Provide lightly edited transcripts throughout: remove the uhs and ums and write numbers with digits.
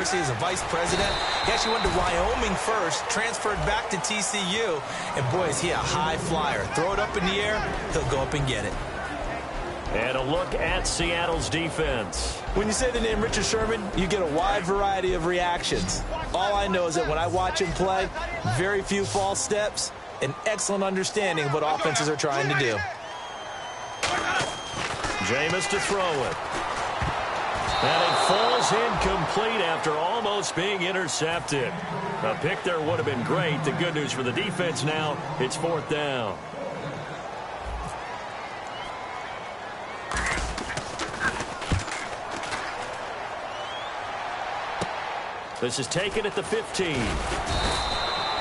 University as a vice president. He actually went to Wyoming first, transferred back to TCU, and boy, is he a high flyer. Throw it up in the air, he'll go up and get it. And a look at Seattle's defense. When you say the name Richard Sherman, you get a wide variety of reactions. All I know is that when I watch him play, very few false steps, an excellent understanding of what offenses are trying to do. Jameis to throw it. And it falls incomplete after almost being intercepted. A pick there would have been great. The good news for the defense now, it's 4th down. This is taken at the 15.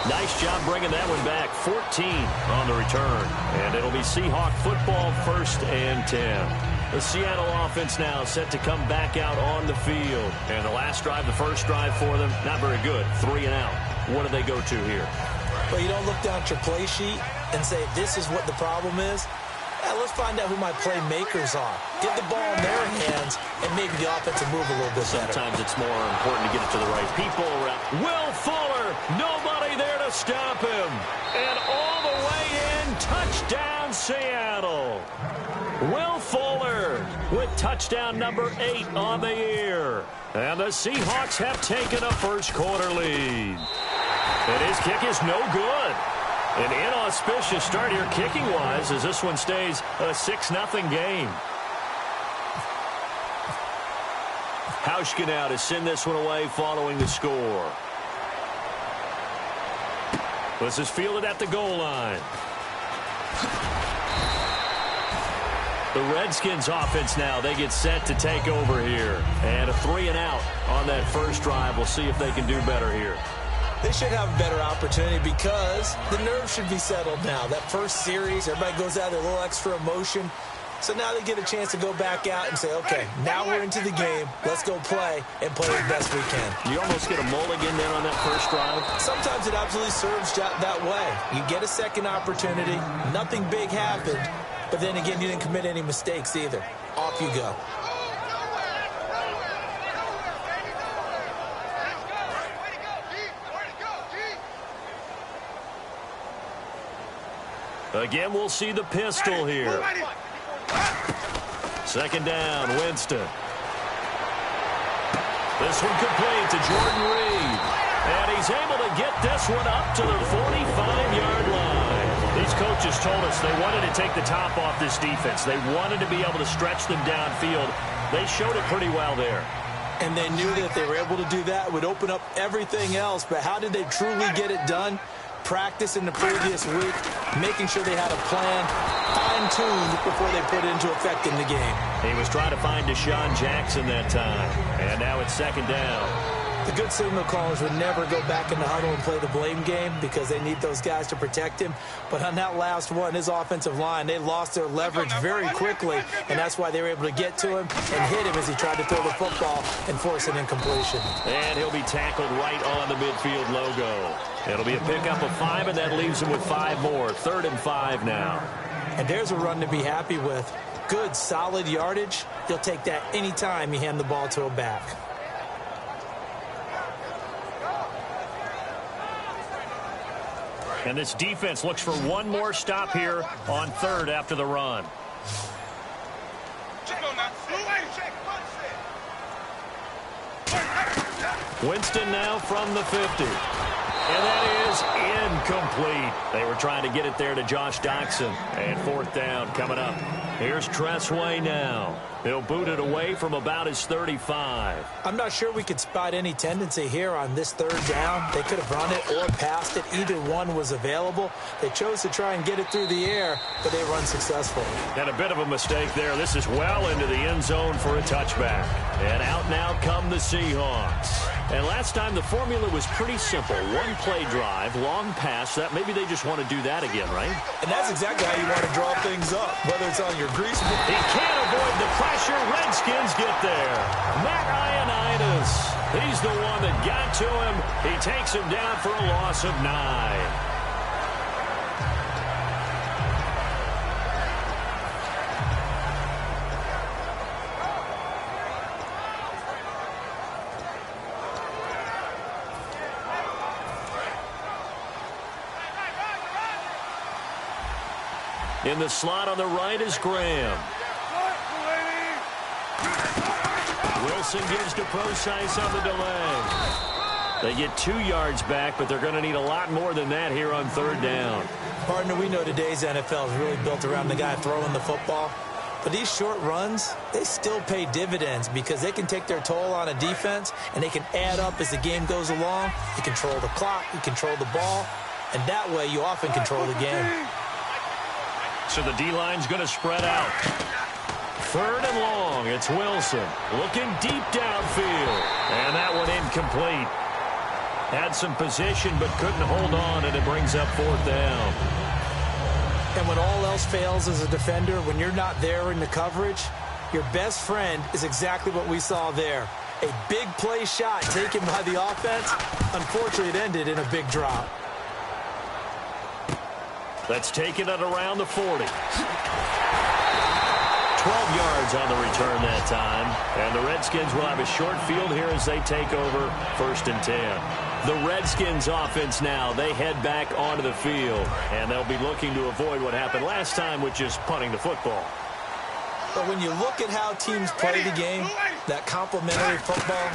Nice job bringing that one back. 14 on the return. And it'll be Seahawk football, 1st and 10. The Seattle offense now set to come back out on the field. And the last drive, the first drive for them, not very good. 3 and out. What do they go to here? Well, you don't look down at your play sheet and say, this is what the problem is. Let's find out who my playmakers are. Get the ball in their hands and maybe the offense will move a little bit better. Sometimes it's more important to get it to the right people. Will Fuller, nobody there to stop him. And all the way in, touchdown Seattle. Will Fuller with touchdown number 8 on the year. And the Seahawks have taken a first quarter lead. And his kick is no good. An inauspicious start here kicking-wise as this one stays a 6-0 game. Hauschka now to send this one away following the score. This is fielded at the goal line. The Redskins offense now, they get set to take over here. And a 3 and out on that first drive. We'll see if they can do better here. They should have a better opportunity because the nerves should be settled now. That first series, everybody goes out with a little extra emotion. So now they get a chance to go back out and say, okay, now we're into the game. Let's go play and play as best we can. You almost get a mulligan then on that first drive? Sometimes it absolutely serves that way. You get a second opportunity. Nothing big happened. But then again, you didn't commit any mistakes either. Off you go. Again, we'll see the pistol here. Second down, Winston. This one complete to Jordan Reed. And he's able to get this one up to the 45-yard line. These coaches told us they wanted to take the top off this defense. They wanted to be able to stretch them downfield. They showed it pretty well there. And they knew that if they were able to do that, it would open up everything else. But how did they truly get it done? Practice in the previous week, making sure they had a plan, fine-tuned before they put it into effect in the game. He was trying to find Deshaun Jackson that time. And now it's second down. The good signal callers would never go back in the huddle and play the blame game because they need those guys to protect him. But on that last one, his offensive line, they lost their leverage very quickly, and that's why they were able to get to him and hit him as he tried to throw the football and force an incompletion. And he'll be tackled right on the midfield logo. It'll be a pickup of 5, and that leaves him with 5 more. 3rd and 5 now. And there's a run to be happy with. Good, solid yardage. You'll take that any time you hand the ball to a back. And this defense looks for one more stop here on 3rd after the run. Winston now from the 50. And that is incomplete. They were trying to get it there to Josh Doxson. And 4th down coming up. Here's Tressway now. He'll boot it away from about his 35. I'm not sure we could spot any tendency here on this 3rd down. They could have run it or passed it. Either one was available. They chose to try and get it through the air, but they run successful. And a bit of a mistake there. This is well into the end zone for a touchback. And out now come the Seahawks. And last time the formula was pretty simple. One play drive, long pass. That maybe they just want to do that again, right? And that's exactly how you want to draw things up, whether it's on your grease. He can't avoid the pressure. Redskins get there. Matt Ioannidis. He's the one that got to him. He takes him down for a loss of 9. In the slot on the right is Graham. Wilson gives to Procise on the delay. They get 2 yards back, but they're going to need a lot more than that here on 3rd down. Partner, we know today's NFL is really built around the guy throwing the football. But these short runs, they still pay dividends because they can take their toll on a defense, and they can add up as the game goes along. You control the clock, you control the ball, and that way you often control the game. So the D-line's going to spread out. 3rd and long, it's Wilson looking deep downfield. And that one incomplete. Had some position but couldn't hold on, and it brings up 4th down. And when all else fails as a defender, when you're not there in the coverage, your best friend is exactly what we saw there. A big play shot taken by the offense. Unfortunately, it ended in a big drop. Let's take it at around the 40. 12 yards on the return that time. And the Redskins will have a short field here as they take over 1st and 10. The Redskins offense now, they head back onto the field, and they'll be looking to avoid what happened last time, which is punting the football. But when you look at how teams play the game, that complementary football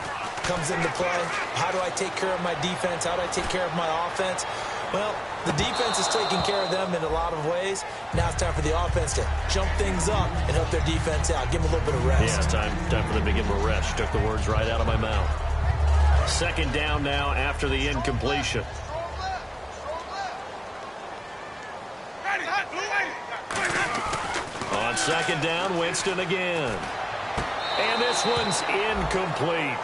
comes into play. How do I take care of my defense? How do I take care of my offense? Well, the defense is taking care of them in a lot of ways. Now it's time for the offense to jump things up and help their defense out. Give them a little bit of rest. Yeah, time for them to give them a rest. Took the words right out of my mouth. 2nd down now after the incompletion. On 2nd down, Winston again. And this one's incomplete.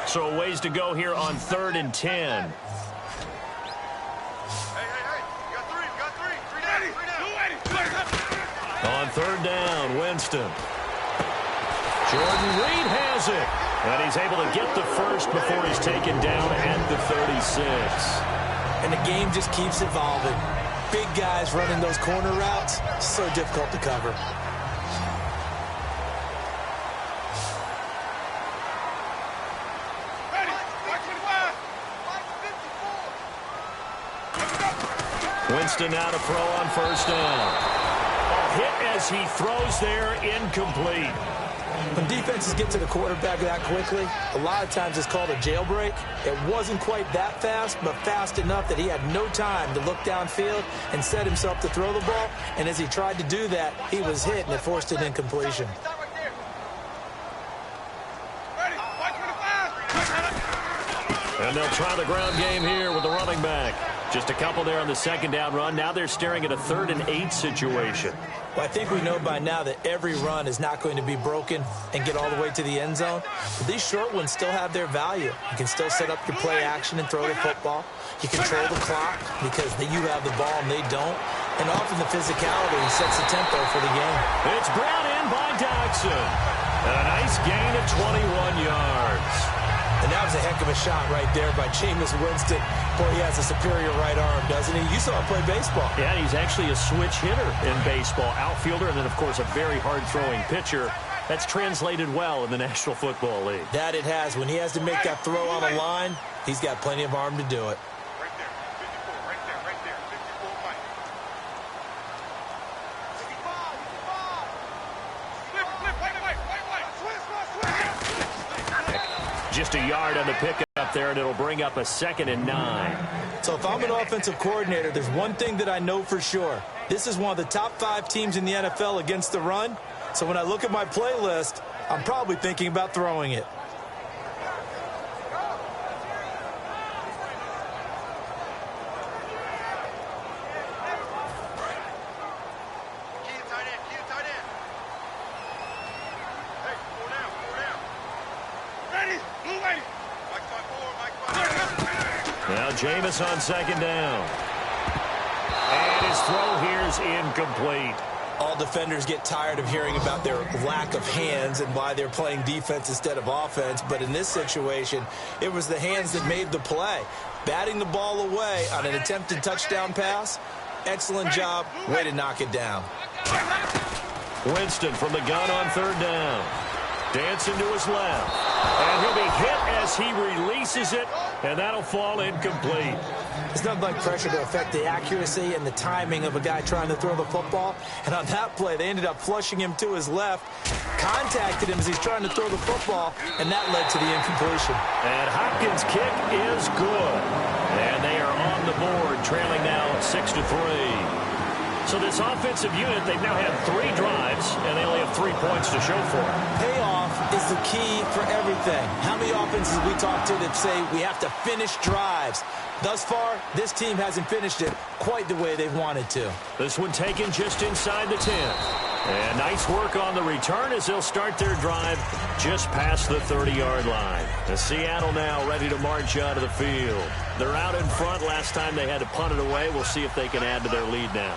So a ways to go here on 3rd and 10. Hey, you got three. On 3rd down, Winston. Jordan Reed has it. And he's able to get the first before he's taken down at the 36. And the game just keeps evolving. Big guys running those corner routes, so difficult to cover. Winston now to throw on 1st down. Hit as he throws there, incomplete. When defenses get to the quarterback that quickly, a lot of times it's called a jailbreak. It wasn't quite that fast, but fast enough that he had no time to look downfield and set himself to throw the ball. And as he tried to do that, he was hit, and it forced an incompletion. And they'll try the ground game here with the running back. Just a couple there on the 2nd down run. Now they're staring at a 3rd and 8 situation. Well, I think we know by now that every run is not going to be broken and get all the way to the end zone. But these short ones still have their value. You can still set up your play action and throw the football. You control the clock because you have the ball and they don't. And often the physicality sets the tempo for the game. It's brought in by Dodson. A nice gain of 21 yards. And that was a heck of a shot right there by Jameis Winston. Boy, he has a superior right arm, doesn't he? You saw him play baseball. Yeah, he's actually a switch hitter in baseball. Outfielder, and then, of course, a very hard-throwing pitcher. That's translated well in the National Football League. That it has. When he has to make that throw on a line, he's got plenty of arm to do it. Right there, 54, right there, 54, Mike. 55, flip, Just a yard on the pickup there, and it'll bring up a 2nd and 9. So if I'm an offensive coordinator, there's one thing that I know for sure. This is one of the top 5 teams in the NFL against the run. So when I look at my playlist, I'm probably thinking about throwing it. Now Jameis on 2nd down. And his throw here is incomplete. All defenders get tired of hearing about their lack of hands and why they're playing defense instead of offense. But in this situation, it was the hands that made the play. Batting the ball away on an attempted touchdown pass. Excellent job. Way to knock it down. Winston from the gun on third down. Dancing to his left. And he'll be hit as he releases it, and that'll fall incomplete. It's nothing like pressure to affect the accuracy and the timing of a guy trying to throw the football. And on that play, they ended up flushing him to his left, contacted him as he's trying to throw the football, and that led to the incompletion. And Hopkins' kick is good. And they are on the board, trailing now 6-3. So this offensive unit, they've now had 3 drives, and they only have 3 points to show for it. Payoff is the key for everything. How many offenses we talk to that say we have to finish drives? Thus far, this team hasn't finished it quite the way they've wanted to. This one taken just inside the 10. And nice work on the return as they'll start their drive just past the 30-yard line. The Seattle now ready to march out of the field. They're out in front. Last time they had to punt it away. We'll see if they can add to their lead now.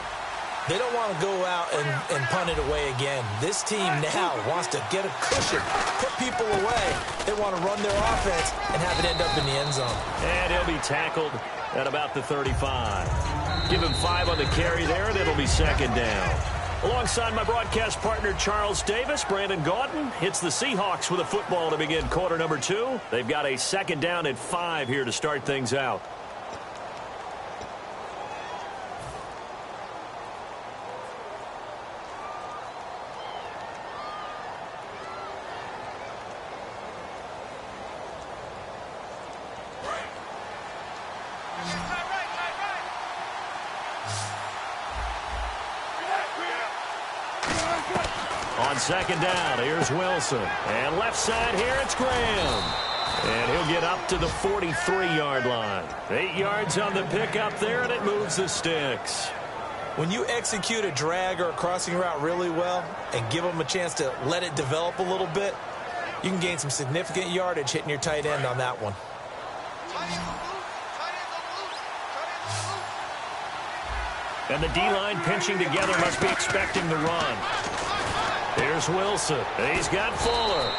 They don't want to go out and punt it away again. This team now wants to get a cushion, put people away. They want to run their offense and have it end up in the end zone. And he'll be tackled at about the 35. Give him 5 on the carry there, and it'll be second down. Alongside my broadcast partner, Charles Davis, Brandon Gaudin hits the Seahawks with a football to begin quarter number 2. They've got a second down at 5 here to start things out. On second down, here's Wilson. And left side here, it's Graham. And he'll get up to the 43-yard line. 8 yards on the pickup there, and it moves the sticks. When you execute a drag or a crossing route really well and give them a chance to let it develop a little bit, you can gain some significant yardage hitting your tight end on that one. And the D-line pinching together must be expecting the run. Here's Wilson. He's got Fuller.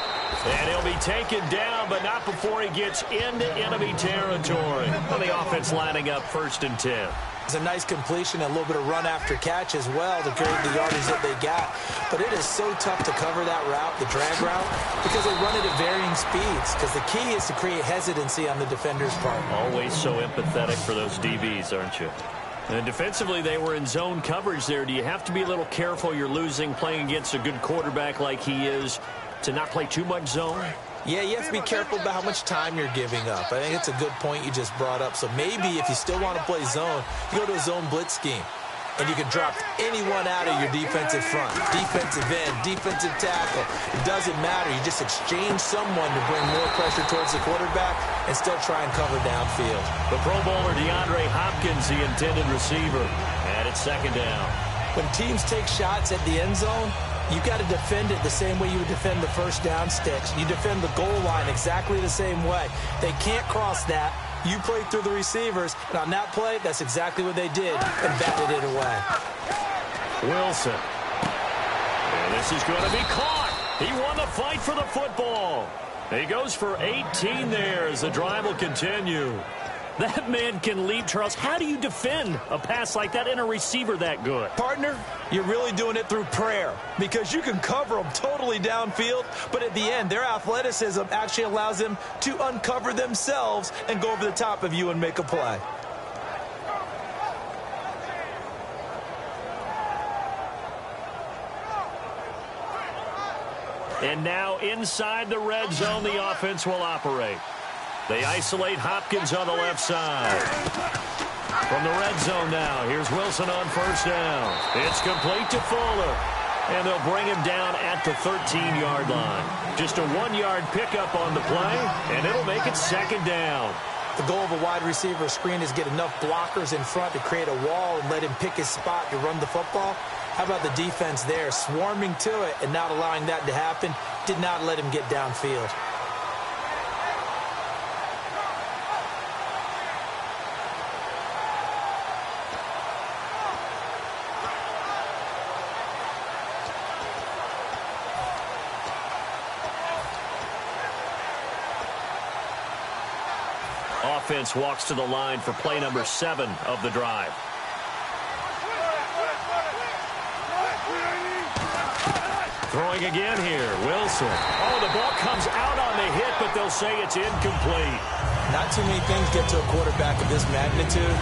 And he'll be taken down, but not before he gets into enemy territory. On the offense lining up 1st and 10. It's a nice completion, a little bit of run after catch as well to create the yardage that they got. But it is so tough to cover that route, the drag route, because they run it at varying speeds. Because the key is to create hesitancy on the defender's part. Always so empathetic for those DBs, aren't you? And defensively, they were in zone coverage there. Do you have to be a little careful you're losing playing against a good quarterback like he is to not play too much zone? Yeah, you have to be careful about how much time you're giving up. I think it's a good point you just brought up. So maybe if you still want to play zone, you go to a zone blitz scheme. And you can drop anyone out of your defensive front. Defensive end, defensive tackle. It doesn't matter. You just exchange someone to bring more pressure towards the quarterback and still try and cover downfield. The Pro Bowler DeAndre Hopkins, the intended receiver. And it's second down. When teams take shots at the end zone, you've got to defend it the same way you would defend the first down sticks. You defend the goal line exactly the same way. They can't cross that. You played through the receivers, and on that play, that's exactly what they did, and batted it away. Wilson. And this is going to be caught. He won the fight for the football. He goes for 18 there as the drive will continue. That man can lead, Charles. How do you defend a pass like that and a receiver that good? Partner, you're really doing it through prayer because you can cover them totally downfield, but at the end, their athleticism actually allows them to uncover themselves and go over the top of you and make a play. And now inside the red zone, the offense will operate. They isolate Hopkins on the left side. From the red zone now, here's Wilson on first down. It's complete to Fuller. And they'll bring him down at the 13-yard line. Just a 1-yard pickup on the play, and it'll make it second down. The goal of a wide receiver screen is get enough blockers in front to create a wall and let him pick his spot to run the football. How about the defense there, swarming to it and not allowing that to happen? Did not let him get downfield. Offense walks to the line for play number 7 of the drive. Throwing again here, Wilson. Oh, the ball comes out on the hit, but they'll say it's incomplete. Not too many things get to a quarterback of this magnitude,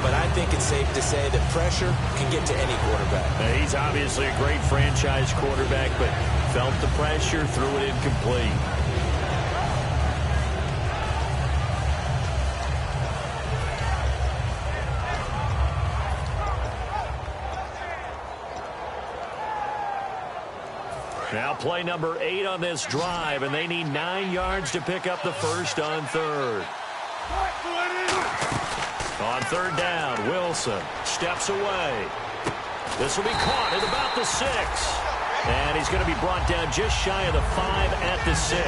but I think it's safe to say that pressure can get to any quarterback. He's obviously a great franchise quarterback, but felt the pressure, threw it incomplete. Now play number 8 on this drive, and they need 9 yards to pick up the first on third. On third down, Wilson steps away. This will be caught at about the 6. And he's going to be brought down just shy of the 5 at the 6.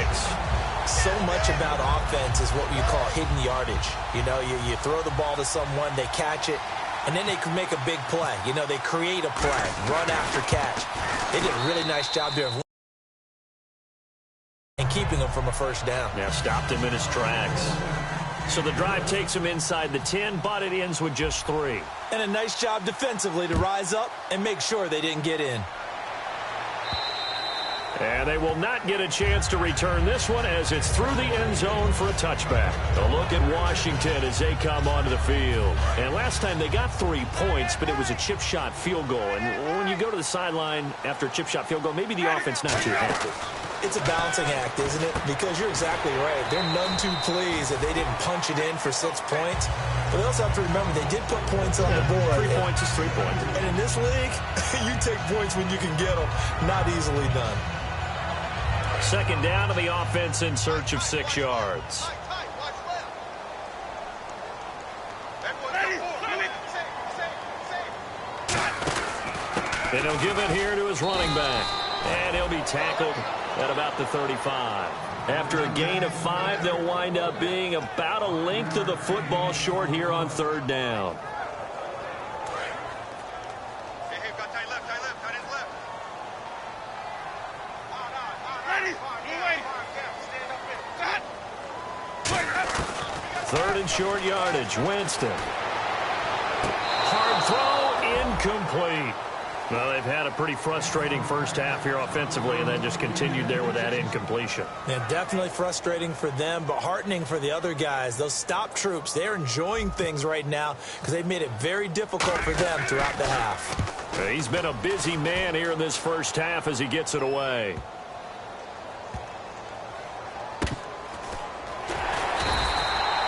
So much about offense is what you call hidden yardage. You know, you throw the ball to someone, they catch it, and then they can make a big play. You know, they create a play, run after catch. They did a really nice job there of and keeping him from a first down. Yeah, stopped him in his tracks. So the drive takes him inside the 10, but it ends with just 3. And a nice job defensively to rise up and make sure they didn't get in. And they will not get a chance to return this one as it's through the end zone for a touchback. A look at Washington as they come onto the field. And last time they got 3 points, but it was a chip shot field goal. And when you go to the sideline after a chip shot field goal, maybe the offense not too happy. It's a balancing act, isn't it? Because you're exactly right. They're none too pleased that they didn't punch it in for 6 points. But they also have to remember they did put points on the board. 3 points is 3 points. And in this league, you take points when you can get them. Not easily done. Second down to the offense in search of 6 yards. And he'll give it here to his running back. And he'll be tackled at about the 35. After a gain of 5, they'll wind up being about a length of the football short here on third down. Third and short yardage, Winston. Hard throw, incomplete. Well, they've had a pretty frustrating first half here offensively, and then just continued there with that incompletion. Yeah, definitely frustrating for them, but heartening for the other guys. Those stop troops, they're enjoying things right now because they've made it very difficult for them throughout the half. He's been a busy man here in this first half as he gets it away.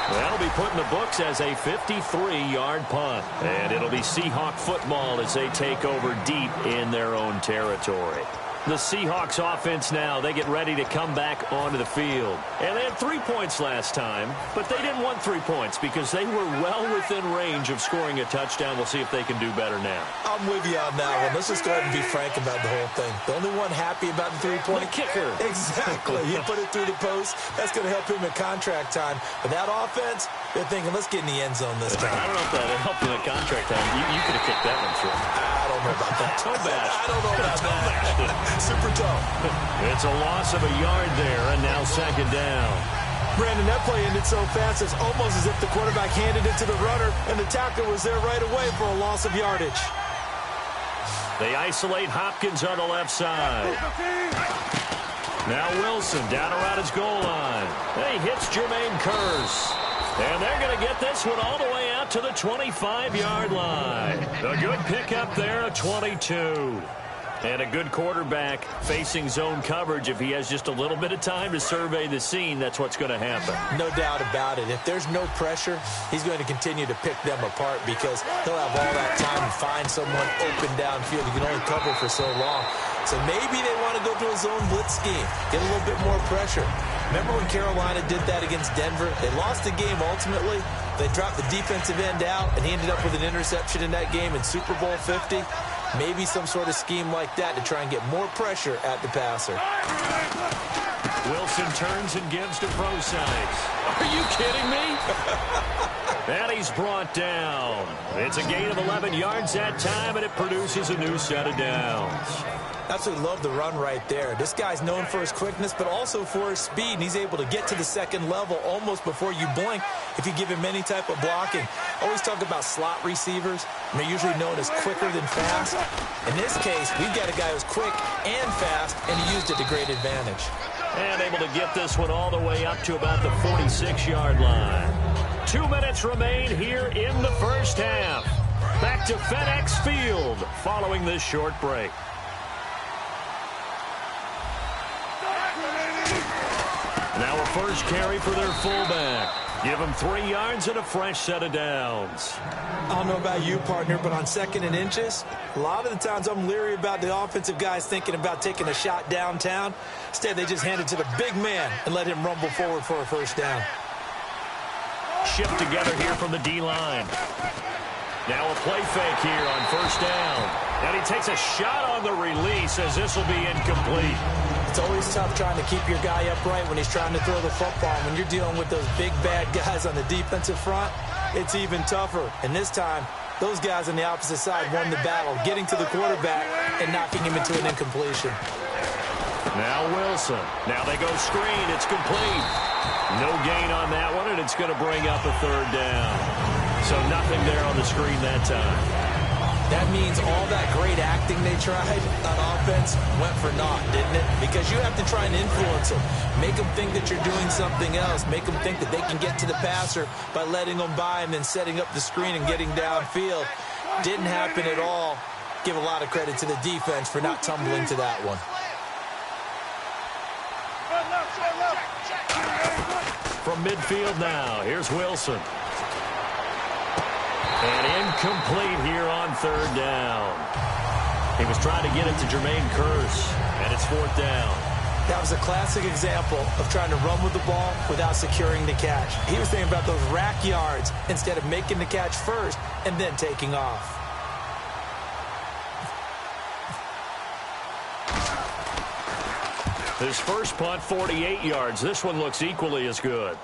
That'll be put in the books as a 53-yard punt. And it'll be Seahawk football as they take over deep in their own territory. The Seahawks offense now, they get ready to come back onto the field. And they had 3 points last time, but they didn't want 3 points because they were well within range of scoring a touchdown. We'll see if they can do better now. I'm with you on that one. Let's just go ahead and be frank about the whole thing. The only one happy about the three-point kicker. Exactly. He put it through the post. That's going to help him in contract time. But that offense, they're thinking, let's get in the end zone this time. I don't know if that helped in the contract time. You could have kicked that one through. I don't know about that. Toe bash. I don't know about that. Super toe. It's a loss of a yard there, and now second down. Brandon, that play ended so fast, it's almost as if the quarterback handed it to the runner, and the tackler was there right away for a loss of yardage. They isolate Hopkins on the left side. Now Wilson down around his goal line. He hits Jermaine Kearse. And they're going to get this one all the way out to the 25-yard line. A good pickup there, a 22. And a good quarterback facing zone coverage. If he has just a little bit of time to survey the scene, that's what's going to happen. No doubt about it. If there's no pressure, he's going to continue to pick them apart because he'll have all that time to find someone open downfield. He can only cover for so long. So maybe they want to go to a zone blitz scheme, get a little bit more pressure. Remember when Carolina did that against Denver? They lost the game ultimately. They dropped the defensive end out, and he ended up with an interception in that game in Super Bowl 50. Maybe some sort of scheme like that to try and get more pressure at the passer. Wilson turns and gives to Prosise. Are you kidding me? And he's brought down. It's a gain of 11 yards that time, and it produces a new set of downs. Absolutely love the run right there. This guy's known for his quickness, but also for his speed, and he's able to get to the second level almost before you blink if you give him any type of blocking. Always talk about slot receivers, and they're usually known as quicker than fast. In this case, we've got a guy who's quick and fast, and he used it to great advantage. And able to get this one all the way up to about the 46-yard line. 2 minutes remain here in the first half. Back to FedEx Field following this short break. Now a first carry for their fullback. Give him 3 yards and a fresh set of downs. I don't know about you, partner, but on 2nd and inches, a lot of the times I'm leery about the offensive guys thinking about taking a shot downtown. Instead, they just hand it to the big man and let him rumble forward for a first down. Shift together here from the D-line. Now a play fake here on first down. And he takes a shot on the release as this will be incomplete. It's always tough trying to keep your guy upright when he's trying to throw the football. When you're dealing with those big, bad guys on the defensive front, it's even tougher. And this time, those guys on the opposite side won the battle, getting to the quarterback and knocking him into an incompletion. Now Wilson. Now they go screen. It's complete. No gain on that one, and it's going to bring up a third down. So nothing there on the screen that time. That means all that great acting they tried on offense went for naught, didn't it? Because you have to try and influence them. Make them think that you're doing something else. Make them think that they can get to the passer by letting them by and then setting up the screen and getting downfield. Didn't happen at all. Give a lot of credit to the defense for not tumbling to that one. From midfield now, here's Wilson. And incomplete here on third down. He was trying to get it to Jermaine Kearse, and it's 4th down. That was a classic example of trying to run with the ball without securing the catch. He was thinking about those rack yards instead of making the catch first and then taking off. His first punt, 48 yards. This one looks equally as good.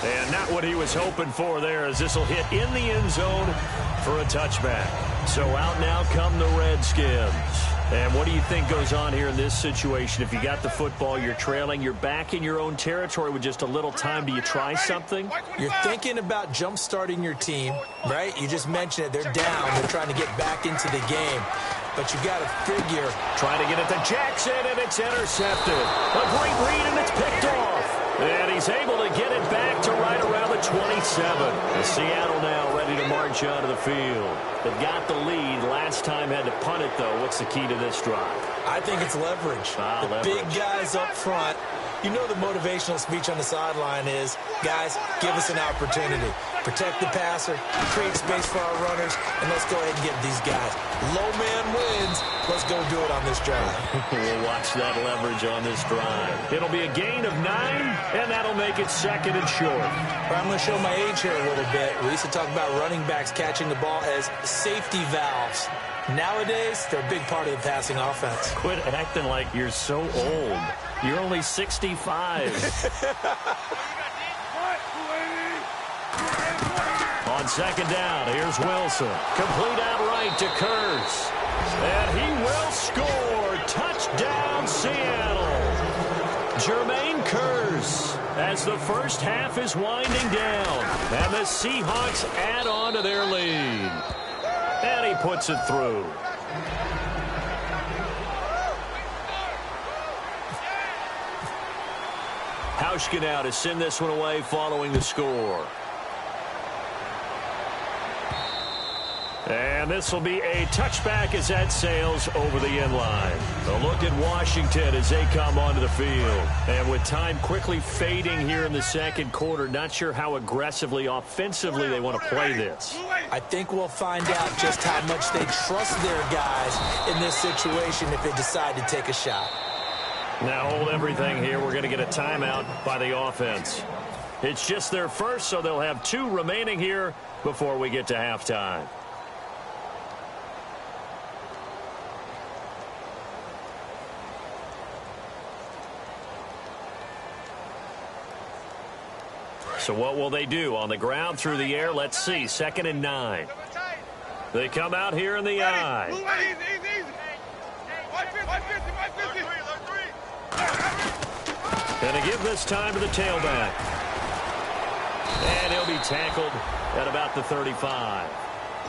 And not what he was hoping for there, as this will hit in the end zone for a touchback. So out now come the Redskins. And what do you think goes on here in this situation? If you got the football, you're trailing, you're back in your own territory with just a little time. Do you try something? You're thinking about jump-starting your team, right? You just mentioned it. They're down. They're trying to get back into the game. But you got to figure. Trying to get it to Jackson, and it's intercepted. A great read, and it's picked off. And he's able to get it back to right around the 27. And Seattle now ready to march onto the field. They've got the lead. Last time had to punt it, though. What's the key to this drive? I think it's leverage. The big guys up front. You know the motivational speech on the sideline is, guys, give us an opportunity. Protect the passer, create space for our runners, and let's go ahead and get these guys. Low man wins. Let's go do it on this drive. We'll watch that leverage on this drive. It'll be a gain of 9, and that'll make it 2nd and short. I'm going to show my age here a little bit. We used to talk about running backs catching the ball as safety valves. Nowadays, they're a big part of the passing offense. Quit acting like you're so old. You're only 65. On 2nd down, here's Wilson. Complete outright to Kearse. And he will score. Touchdown, Seattle. Jermaine Kearse as the first half is winding down. And the Seahawks add on to their lead. And he puts it through. Hauschka now to send this one away following the score. And this will be a touchback as that sails over the end line. A look at Washington as they come onto the field. And with time quickly fading here in the second quarter, not sure how aggressively, offensively they want to play this. I think we'll find out just how much they trust their guys in this situation if they decide to take a shot. Now hold everything here. We're going to get a timeout by the offense. It's just their first, so they'll have 2 remaining here before we get to halftime. So what will they do? On the ground, through the air? Let's see. 2nd and 9. They come out here in the eye. And a give this time to the tailback. And he'll be tackled at about the 35.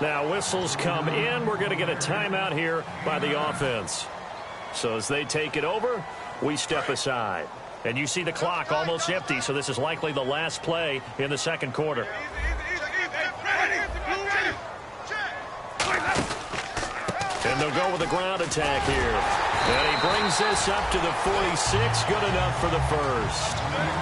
Now whistles come in. We're going to get a timeout here by the offense. So as they take it over, we step aside. And you see the clock almost empty, so this is likely the last play in the second quarter. And they'll go with a ground attack here. And he brings this up to the 46. Good enough for the first.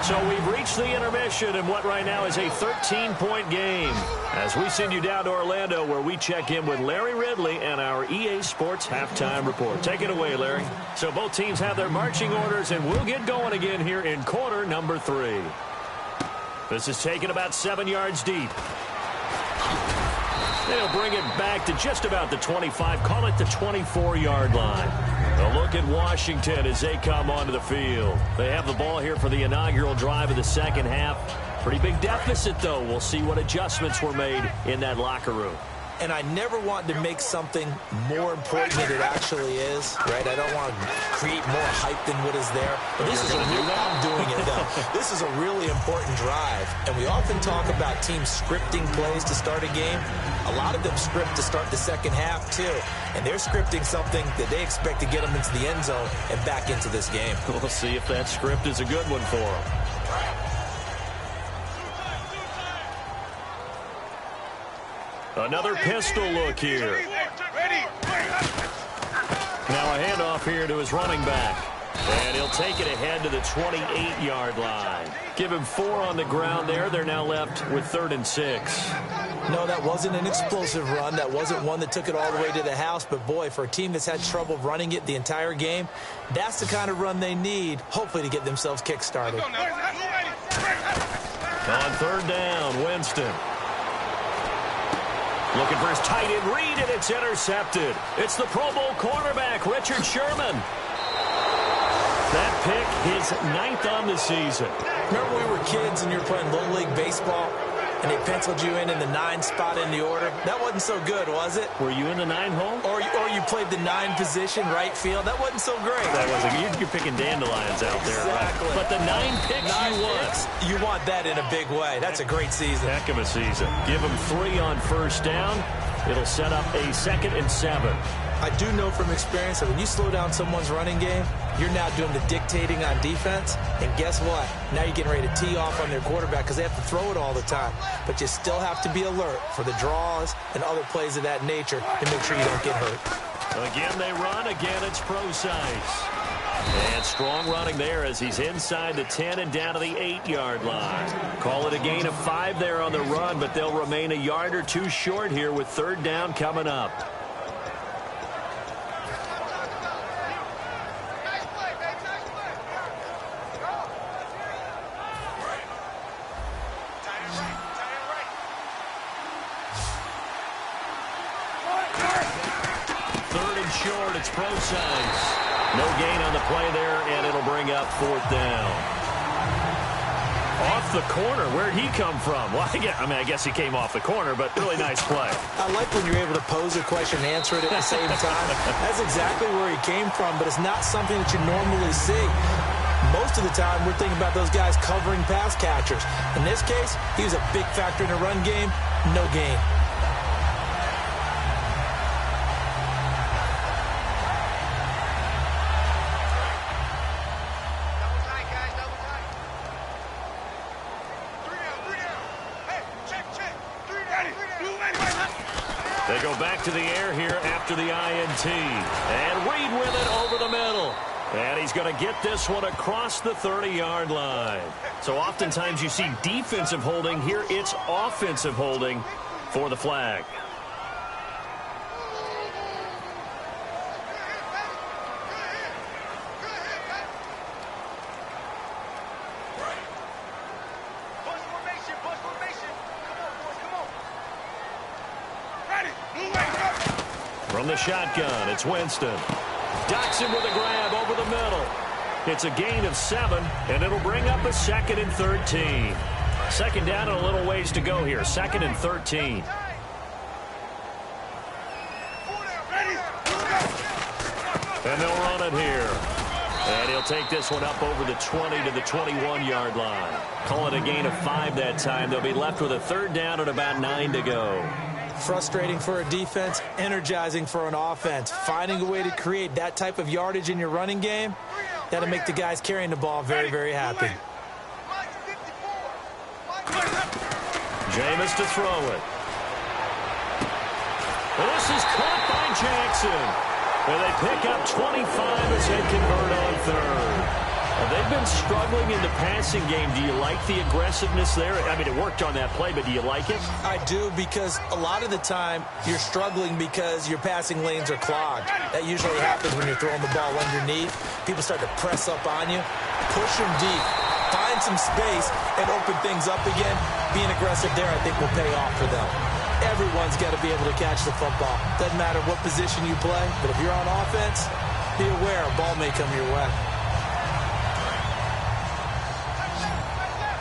So we've reached the intermission in what right now is a 13-point game. As we send you down to Orlando, where we check in with Larry Ridley and our EA Sports Halftime Report. Take it away, Larry. So both teams have their marching orders, and we'll get going again here in quarter number 3. This is taken about 7 yards deep. They'll bring it back to just about the 25, call it the 24-yard line. A look at Washington as they come onto the field. They have the ball here for the inaugural drive of the second half. Pretty big deficit, though. We'll see what adjustments were made in that locker room. And I never want to make something more important than it actually is, right? I don't want to create more hype than what is there. But this is I'm doing it, though. This is a really important drive. And we often talk about teams scripting plays to start a game. A lot of them script to start the second half, too. And they're scripting something that they expect to get them into the end zone and back into this game. We'll see if that script is a good one for them. Another pistol look here. Now a handoff here to his running back. And he'll take it ahead to the 28-yard line. Give him 4 on the ground there. They're now left with 3rd and 6. No, that wasn't an explosive run. That wasn't one that took it all the way to the house. But, boy, for a team that's had trouble running it the entire game, that's the kind of run they need, hopefully, to get themselves kick-started. On 3rd down, Winston. Looking for his tight end read, and it's intercepted. It's the Pro Bowl cornerback, Richard Sherman. That pick, his 9th on the season. Remember we were kids and you were playing Little League Baseball, and they penciled you in the 9 spot in the order? That wasn't so good, was it? Were you in the 9 hole? Or you played the 9 position, right field? That wasn't so great. That wasn't. You're picking dandelions out there, exactly. Right? But the 9 picks you want that in a big way. That's a great season. Heck of a season. Give him 3 on 1st down. It'll set up a 2nd and 7. I do know from experience that when you slow down someone's running game, you're now doing the dictating on defense. And guess what? Now you're getting ready to tee off on their quarterback because they have to throw it all the time. But you still have to be alert for the draws and other plays of that nature to make sure you don't get hurt. Again, they run. Again, it's Procise. And strong running there as he's inside the 10 and down to the 8-yard line. Call it a gain of 5 there on the run, but they'll remain a yard or 2 short here with 3rd down coming up. Short, it's Procise. No gain on the play there, and it'll bring up 4th down. Off the corner, where'd he come from? Well, I guess he came off the corner, but really nice play. I like when you're able to pose a question and answer it at the same time. That's exactly where he came from, but it's not something that you normally see. Most of the time, we're thinking about those guys covering pass catchers. In this case, he was a big factor in the run game. No gain. They go back to the air here after the INT. And Reed with it over the middle. And he's going to get this one across the 30-yard line. So oftentimes you see defensive holding. Here it's offensive holding for the flag. From the shotgun, it's Winston. Docks him with a grab over the middle. It's a gain of 7, and it'll bring up a 2nd and 13. 2nd down and a little ways to go here. 2nd and 13. And they'll run it here. And he'll take this one up over the 20 to the 21-yard line. Call it a gain of 5 that time. They'll be left with a 3rd down and about 9 to go. Frustrating for a defense, energizing for an offense. Finding a way to create that type of yardage in your running game, that'll make the guys carrying the ball very, very happy. Jameis to throw it. This is caught by Jackson. And they pick up 25 as they convert on 3rd. They've been struggling in the passing game. Do you like the aggressiveness there? I mean, it worked on that play, but do you like it? I do, because a lot of the time you're struggling because your passing lanes are clogged. That usually happens when you're throwing the ball underneath. People start to press up on you, push them deep, find some space, and open things up again. Being aggressive there, I think, will pay off for them. Everyone's got to be able to catch the football. Doesn't matter what position you play, but if you're on offense, be aware a ball may come your way.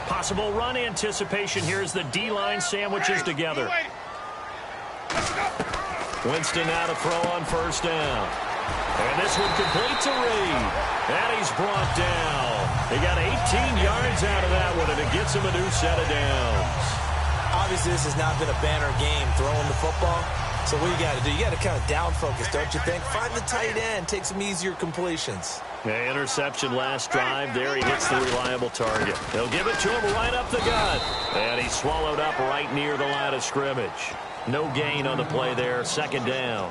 Possible run anticipation here as the D-line sandwiches together. Winston now to throw on 1st down. And this one complete to Reed. And he's brought down. He got 18 yards out of that one, and it gets him a new set of downs. Obviously, this has not been a banner game throwing the football. So what you got to do, you got to kind of down focus, don't you think? Find the tight end, take some easier completions. Yeah, interception last drive. There he hits the reliable target. They'll give it to him right up the gut. And he's swallowed up right near the line of scrimmage. No gain on the play there. 2nd down.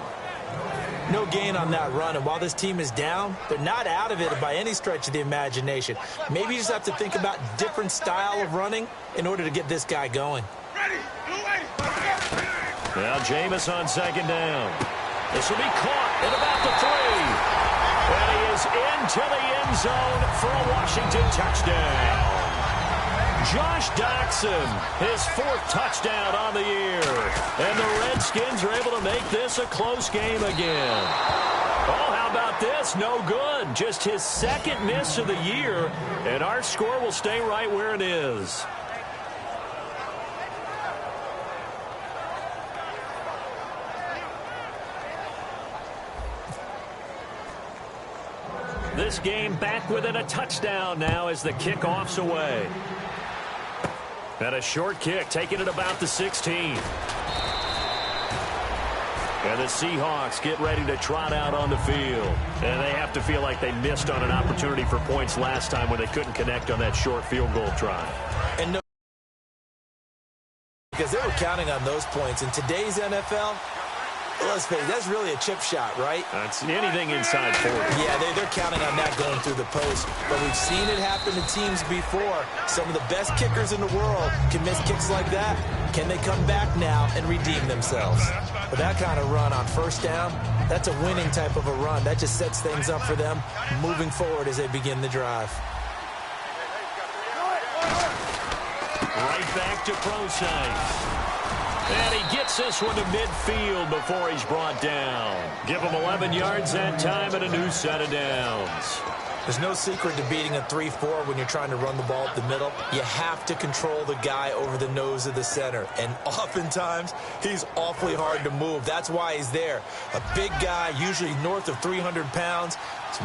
No gain on that run. And while this team is down, they're not out of it by any stretch of the imagination. Maybe you just have to think about different style of running in order to get this guy going. Now Jameis on 2nd down. This will be caught at about the 3. And he is into the end zone for a Washington touchdown. Josh Doctson, his 4th touchdown on the year. And the Redskins are able to make this a close game again. Oh, how about this? No good. Just his 2nd miss of the year. And our score will stay right where it is. This game back within a touchdown now as the kickoff's away. And a short kick, taking it about the 16. And the Seahawks get ready to trot out on the field. And they have to feel like they missed on an opportunity for points last time when they couldn't connect on that short field goal try. And no, because they were counting on those points. In today's NFL, let's face it, that's really a chip shot, right? That's anything inside 40. Yeah, they're counting on that going through the post. But we've seen it happen to teams before. Some of the best kickers in the world can miss kicks like that. Can they come back now and redeem themselves? But that kind of run on 1st down, that's a winning type of a run. That just sets things up for them moving forward as they begin the drive. Right back to Procise. And he gets this one to midfield before he's brought down. Give him 11 yards that time and a new set of downs. There's no secret to beating a 3-4 when you're trying to run the ball up the middle. You have to control the guy over the nose of the center. And oftentimes, he's awfully hard to move. That's why he's there. A big guy, usually north of 300 pounds,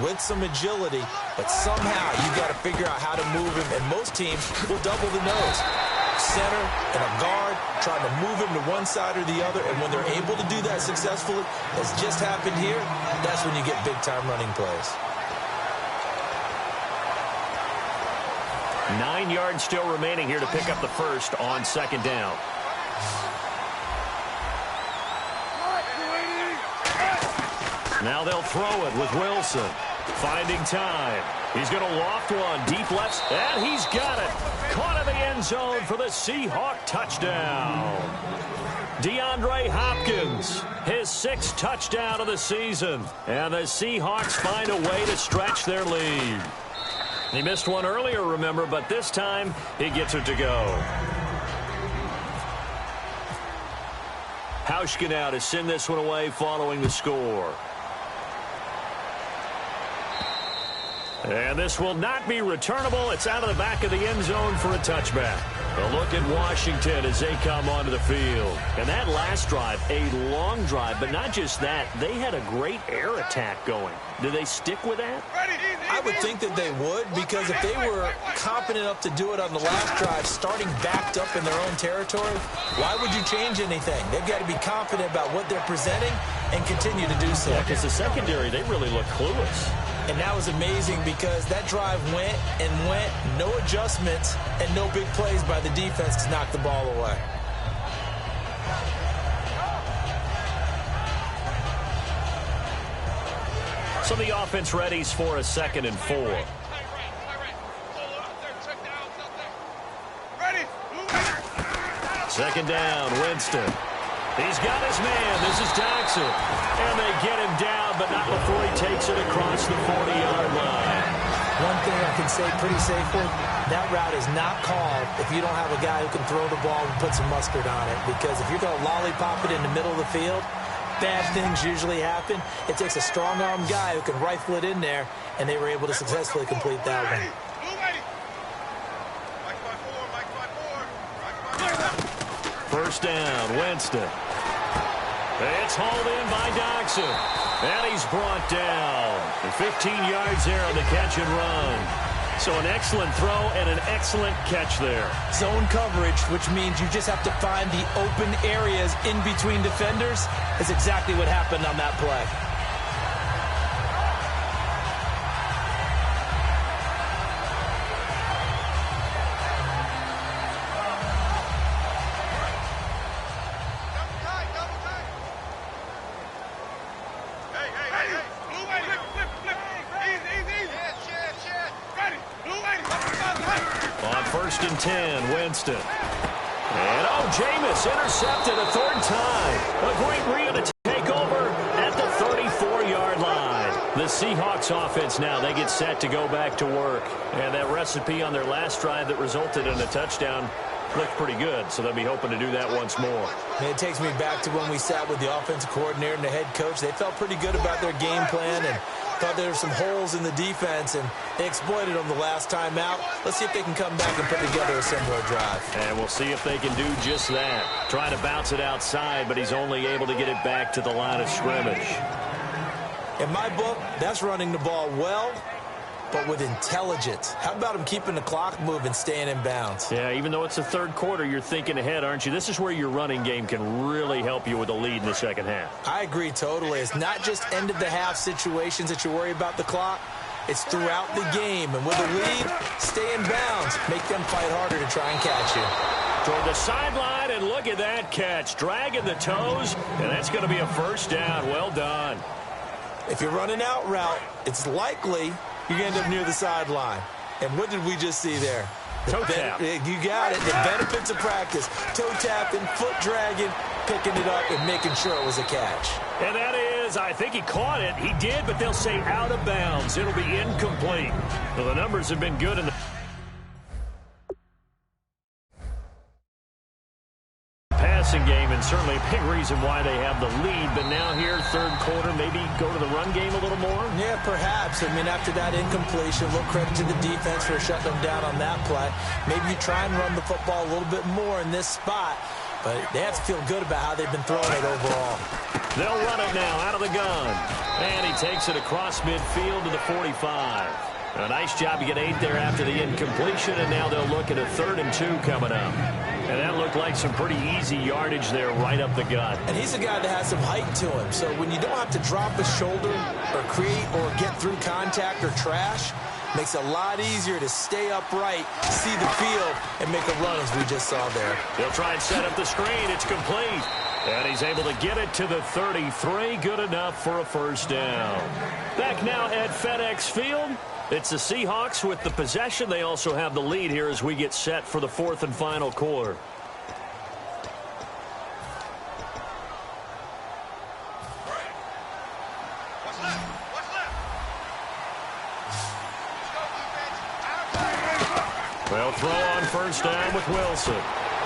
with some agility. But somehow, you've got to figure out how to move him. And most teams will double the nose. Center and a guard trying to move him to one side or the other, and when they're able to do that successfully, as just happened here, that's when you get big-time running plays. 9 yards still remaining here to pick up the 1st on 2nd down. Now they'll throw it with Wilson. Finding time. He's going to loft one. Deep left. And he's got it. Caught in the end zone for the Seahawk touchdown. DeAndre Hopkins, his 6th touchdown of the season. And the Seahawks find a way to stretch their lead. He missed one earlier, remember, but this time he gets it to go. Hauschka now to send this one away following the score. And this will not be returnable. It's out of the back of the end zone for a touchback. A look at Washington as they come onto the field. And that last drive, a long drive, but not just that. They had a great air attack going. Do they stick with that? I would think that they would, because if they were confident enough to do it on the last drive, starting backed up in their own territory, why would you change anything? They've got to be confident about what they're presenting and continue to do so. Yeah, because the secondary, they really look clueless. And that was amazing because that drive went and went, no adjustments and no big plays by the defense to knock the ball away. So the offense readies for a 2nd and 4. Second down, Winston. He's got his man. This is Jackson. And they get him down, but not before he takes it across the 40-yard line. One thing I can say pretty safely, that route is not called if you don't have a guy who can throw the ball and put some mustard on it. Because if you're going to lollipop it in the middle of the field, bad things usually happen. It takes a strong-arm guy who can rifle it in there, and they were able to successfully complete that one. First down, Winston. It's hauled in by Doxson. And he's brought down. And 15 yards there on the catch and run. So an excellent throw and an excellent catch there. Zone coverage, which means you just have to find the open areas in between defenders, is exactly what happened on that play. On 1st and 10, Winston. And, Jameis intercepted a 3rd time. A great reel to take over at the 34-yard line. The Seahawks offense now, they get set to go back to work. And that recipe on their last drive that resulted in a touchdown looked pretty good, so they'll be hoping to do that once more. And it takes me back to when we sat with the offensive coordinator and the head coach. They felt pretty good about their game plan and thought there were some holes in the defense, and they exploited them the last time out. Let's see if they can come back and put together a similar drive. And we'll see if they can do just that. Trying to bounce it outside, but he's only able to get it back to the line of scrimmage. In my book, that's running the ball well, but with intelligence. How about him keeping the clock moving, staying in bounds? Yeah, even though it's the 3rd quarter, you're thinking ahead, aren't you? This is where your running game can really help you with a lead in the 2nd half. I agree totally. It's not just end-of-the-half situations that you worry about the clock. It's throughout the game. And with a lead, stay in bounds. Make them fight harder to try and catch you. Toward the sideline, and look at that catch. Dragging the toes, and that's going to be a 1st down. Well done. If you're running out route, it's likely you're going to end up near the sideline. And what did we just see there? Toe tap. You got it. The benefits of practice. Toe tapping, foot dragging, picking it up, and making sure it was a catch. And that is, I think he caught it. He did, but they'll say out of bounds. It'll be incomplete. Well, the numbers have been good in the passing game, and certainly a big reason why they have the lead. But now here, 3rd quarter, maybe go to the run game a little more? Yeah, perhaps. I mean, after that incompletion, a little credit to the defense for shutting them down on that play. Maybe you try and run the football a little bit more in this spot, but they have to feel good about how they've been throwing it overall. They'll run it now out of the gun. And he takes it across midfield to the 45. A nice job to get 8 there after the incompletion, and now they'll look at a 3rd and 2 coming up. And that looked like some pretty easy yardage there right up the gut. And he's a guy that has some height to him, so when you don't have to drop a shoulder or create or get through contact or trash, makes it a lot easier to stay upright, see the field, and make a run as we just saw there. He'll try and set up the screen. It's complete. And he's able to get it to the 33. Good enough for a 1st down. Back now at FedEx Field. It's the Seahawks with the possession. They also have the lead here as we get set for the 4th and final quarter. They'll throw on 1st down with Wilson.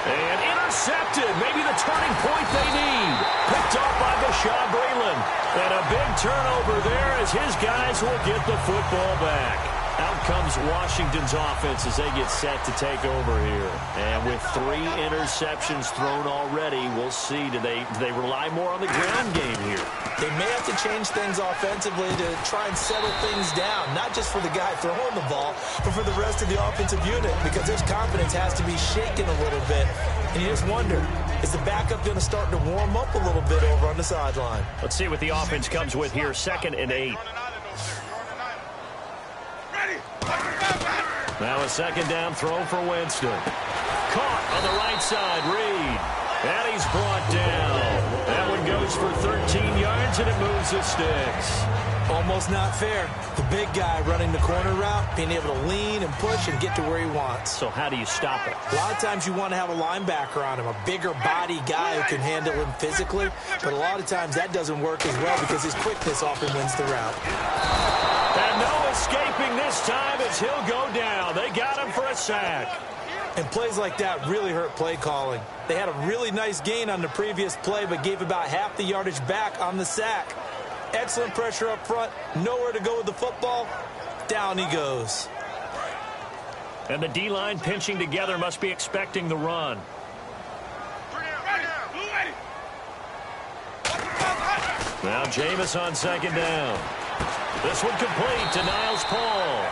And intercepted. Maybe the turning point they need. Picked off by Bashaud Breeland. And a big turnover there as his guys will get the football back. Out comes Washington's offense as they get set to take over here. And with 3 interceptions thrown already, we'll see. Do they rely more on the ground game here? They may have to change things offensively to try and settle things down, not just for the guy throwing the ball, but for the rest of the offensive unit, because his confidence has to be shaken a little bit. And you just wonder, is the backup going to start to warm up a little bit over on the sideline? Let's see what the offense comes with here. 2nd and 8. Now a 2nd down throw for Winston. Caught on the right side, Reed. And he's brought down. That one goes for 13 yards, and it moves the sticks. Almost not fair. The big guy running the corner route, being able to lean and push and get to where he wants. So how do you stop it? A lot of times you want to have a linebacker on him, a bigger body guy who can handle him physically. But a lot of times that doesn't work as well because his quickness often wins the route. And no escaping this time as he'll go down. They got him for a sack. And plays like that really hurt play calling. They had a really nice gain on the previous play, but gave about half the yardage back on the sack. Excellent pressure up front. Nowhere to go with the football. Down he goes. And the D-line pinching together must be expecting the run. Now Jameis on 2nd down. This one complete to Niles Paul.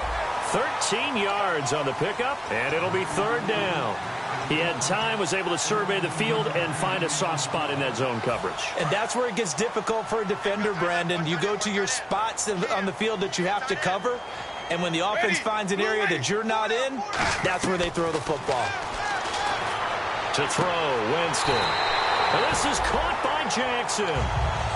13 yards on the pickup, and it'll be 3rd down. He had time, was able to survey the field and find a soft spot in that zone coverage. And that's where it gets difficult for a defender, Brandon. You go to your spots on the field that you have to cover, and when the offense finds an area that you're not in, that's where they throw the football. To throw, Winston. And this is caught by Jackson.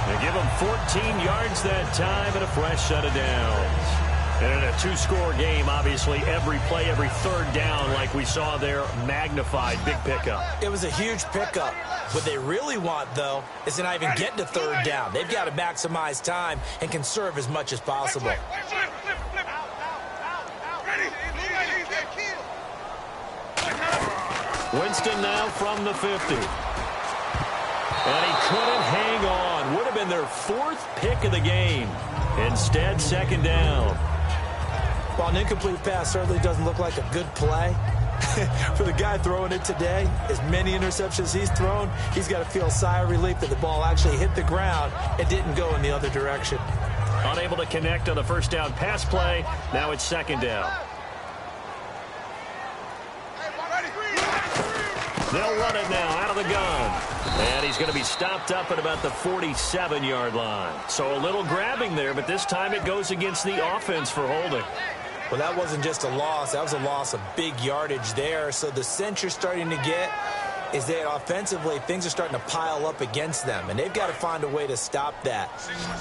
They give him 14 yards that time and a fresh set of downs. And in a 2-score game, obviously, every play, every 3rd down, like we saw there, magnified, big pickup. It was a huge pickup. What they really want, though, is to not even get to 3rd down. They've got to maximize time and conserve as much as possible. Winston now from the 50. And he couldn't hang on. Would have been their 4th pick of the game. Instead, 2nd down. Well, an incomplete pass certainly doesn't look like a good play. For the guy throwing it today, as many interceptions he's thrown, he's got to feel a sigh of relief that the ball actually hit the ground and didn't go in the other direction. Unable to connect on the 1st down pass play. Now it's 2nd down. They'll run it now out of the gun. And he's going to be stopped up at about the 47-yard line. So a little grabbing there, but this time it goes against the offense for holding. Well, that wasn't just a loss. That was a loss of big yardage there. So the sense you're starting to get is that offensively things are starting to pile up against them, and they've got to find a way to stop that.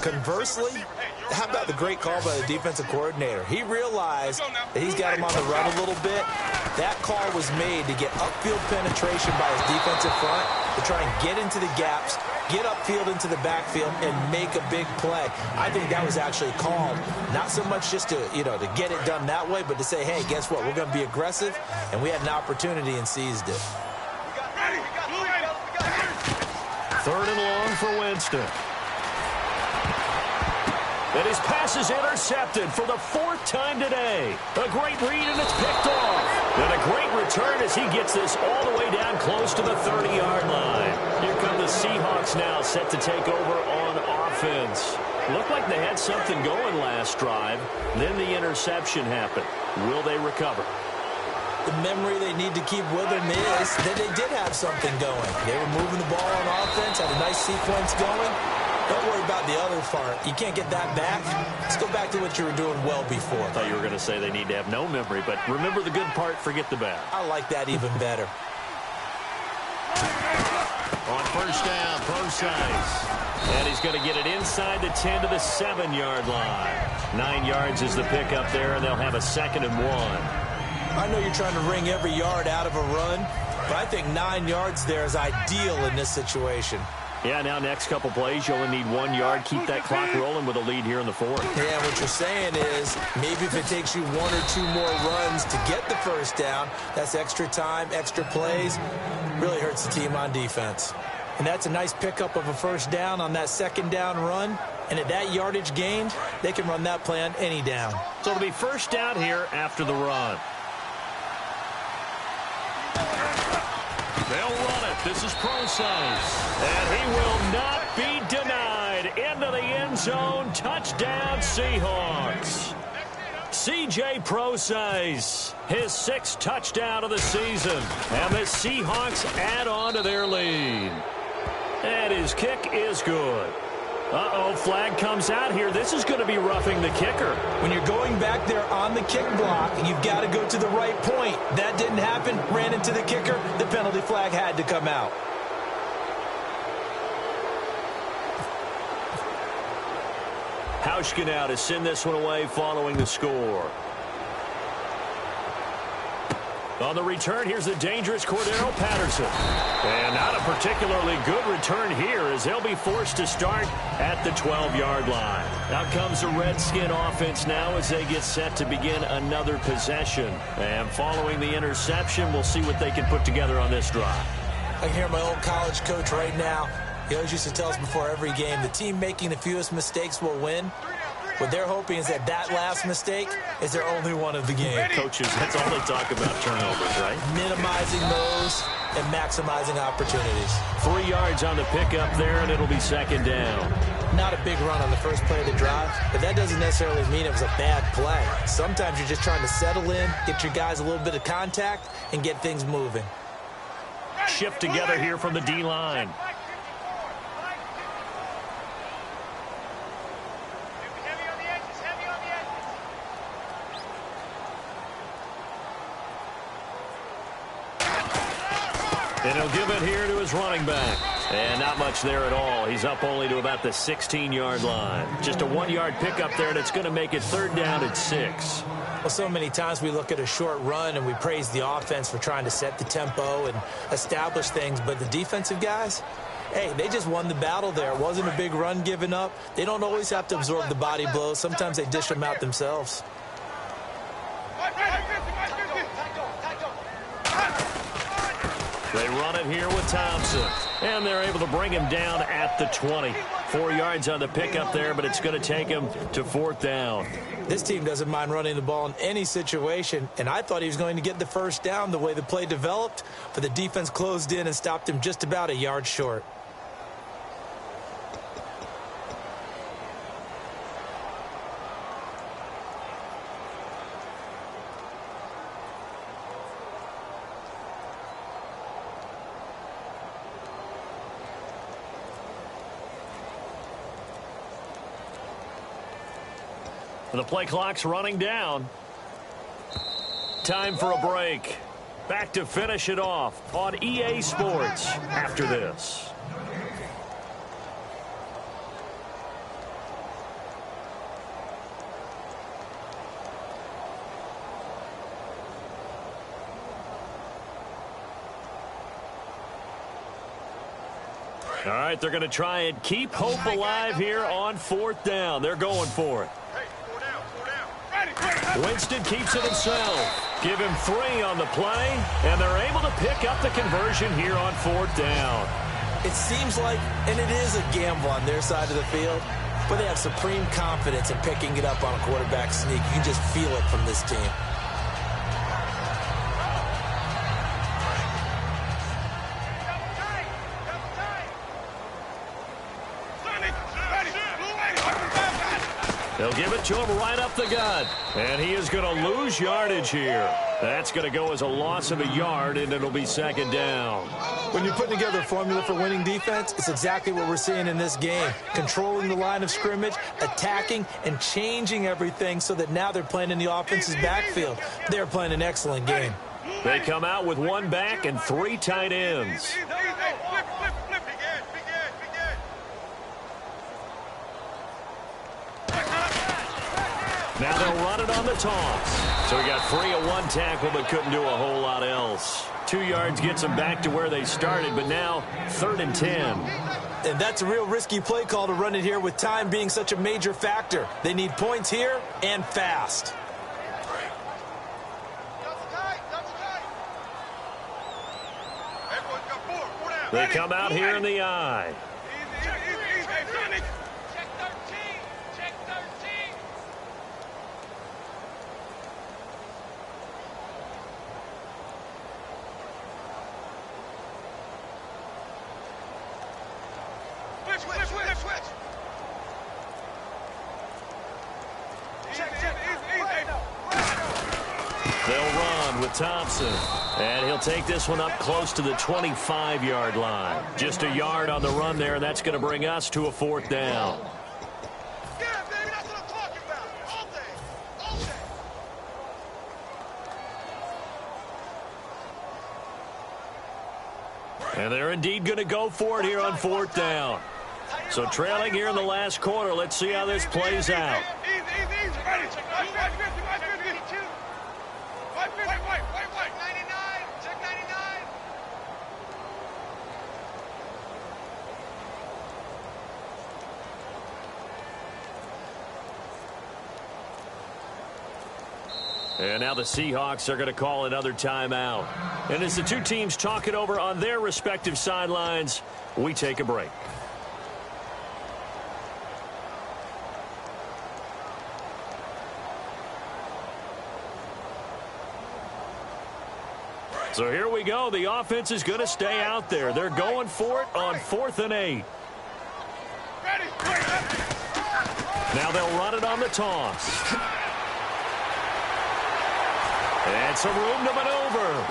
Conversely, how about the great call by the defensive coordinator? He realized that he's got him on the run a little bit. That call was made to get upfield penetration by his defensive front to try and get into the gaps, get upfield into the backfield, and make a big play. I think that was actually called, not so much just to, to get it done that way, but to say, hey, guess what? We're going to be aggressive, and we had an opportunity and seized it. 3rd and long for Winston. And his pass is intercepted for the 4th time today. A great read, and it's picked off. And a great return as he gets this all the way down close to the 30-yard line. Here come the Seahawks now, set to take over on offense. Looked like they had something going last drive. Then the interception happened. Will they recover? The memory they need to keep with them is that they did have something going. They were moving the ball on offense, had a nice sequence going. Don't worry about the other part. You can't get that back. Let's go back to what you were doing well before. I thought you were going to say they need to have no memory, but remember the good part, forget the bad. I like that even better. On 1st down, Procise. And he's going to get it inside the 10 to the 7-yard line. 9 yards is the pickup there, and they'll have a 2nd and 1. I know you're trying to wring every yard out of a run, but I think 9 yards there is ideal in this situation. Yeah, now next couple plays, you only need 1 yard. Keep that clock rolling with a lead here in the 4th. Yeah, what you're saying is maybe if it takes you 1 or 2 more runs to get the 1st down, that's extra time, extra plays, really hurts the team on defense. And that's a nice pickup of a 1st down on that 2nd down run. And at that yardage gained, they can run that play on any down. So it'll be first down here after the run. They'll run it. This is Procise. And he will not be denied. Into the end zone. Touchdown, Seahawks. C.J. Procise, his 6th touchdown of the season. And the Seahawks add on to their lead. And his kick is good. Uh-oh, flag comes out here. This is going to be roughing the kicker. When you're going back there on the kick block, you've got to go to the right point. That didn't happen. Ran into the kicker. The penalty flag had to come out. Hauschka now to send this one away following the score. On the return, here's the dangerous Cordero Patterson. And not a particularly good return here as they'll be forced to start at the 12-yard line. Out comes the Redskin offense now as they get set to begin another possession. And following the interception, we'll see what they can put together on this drive. I can hear my old college coach right now. He always used to tell us before every game, the team making the fewest mistakes will win. What they're hoping is that last mistake is their only one of the game. Coaches, that's all they talk about, turnovers, right? Minimizing those and maximizing opportunities. 3 yards on the pickup there, and it'll be second down. Not a big run on the first play of the drive, but that doesn't necessarily mean it was a bad play. Sometimes you're just trying to settle in, get your guys a little bit of contact, and get things moving. Shift together here from the D-line. And he'll give it here to his running back. And not much there at all. He's up only to about the 16-yard line. Just a 1-yard pickup there, and it's going to make it third down at 6. Well, so many times we look at a short run and we praise the offense for trying to set the tempo and establish things. But the defensive guys, hey, they just won the battle there. It wasn't a big run given up. They don't always have to absorb the body blows. Sometimes they dish them out themselves. They run it here with Thompson. And they're able to bring him down at the 20. 4 yards on the pickup there, but it's going to take him to fourth down. This team doesn't mind running the ball in any situation, and I thought he was going to get the first down the way the play developed, but the defense closed in and stopped him just about a yard short. The play clock's running down. Time for a break. Back to finish it off on EA Sports after this. All right, they're going to try and keep hope alive here on fourth down. They're going for it. Winston keeps it himself. Give him 3 on the play, and they're able to pick up the conversion here on fourth down. It seems like, and it is a gamble on their side of the field, but they have supreme confidence in picking it up on a quarterback sneak. You can just feel it from this team. They'll give it to him right up the gut. And he is going to lose yardage here. That's going to go as a loss of a yard, and it'll be second down. When you're putting together a formula for winning defense, it's exactly what we're seeing in this game. Controlling the line of scrimmage, attacking, and changing everything so that now they're playing in the offense's backfield. They're playing an excellent game. They come out with 1 back and 3 tight ends. Now they'll run it on the toss. So we got 3 of 1 tackle, but couldn't do a whole lot else. 2 yards gets them back to where they started, but now 3rd and 10. And that's a real risky play call to run it here with time being such a major factor. They need points here and fast. They come out here in the eye. Switch. They'll run with Thompson. And he'll take this one up close to the 25-yard line. Just a yard on the run there, and that's going to bring us to a 4th down. Yeah, baby, that's what I'm talking about. All day. And they're indeed going to go for it here on 4th down. So trailing here in the last quarter, let's see how this plays out. Easy. Ready. Check 552. 99. Check 99. And now the Seahawks are going to call another timeout. And as the two teams talk it over on their respective sidelines, we take a break. So here we go. The offense is going to stay out there. They're going for it on 4th and 8. Now they'll run it on the toss. And some room to maneuver.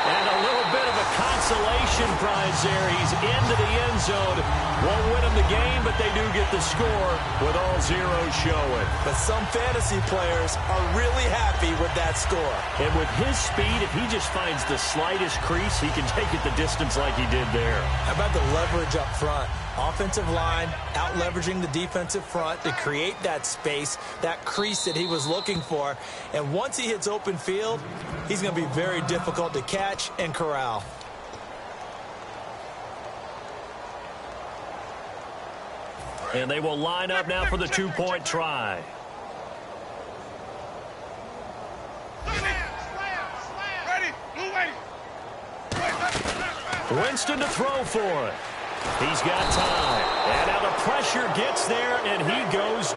And a little bit of a consolation prize there. He's into the end zone. Won't win him the game, but they do get the score with all zeros showing. But some fantasy players are really happy with that score. And with his speed, if he just finds the slightest crease, he can take it the distance like he did there. How about the leverage up front? Offensive line out leveraging the defensive front to create that space, that crease that he was looking for. And once he hits open field, he's going to be very difficult to catch and corral. And they will line up now for the 2-point try. Ready. Blue way. Winston to throw for it. He's got time. And now the pressure gets there, and he goes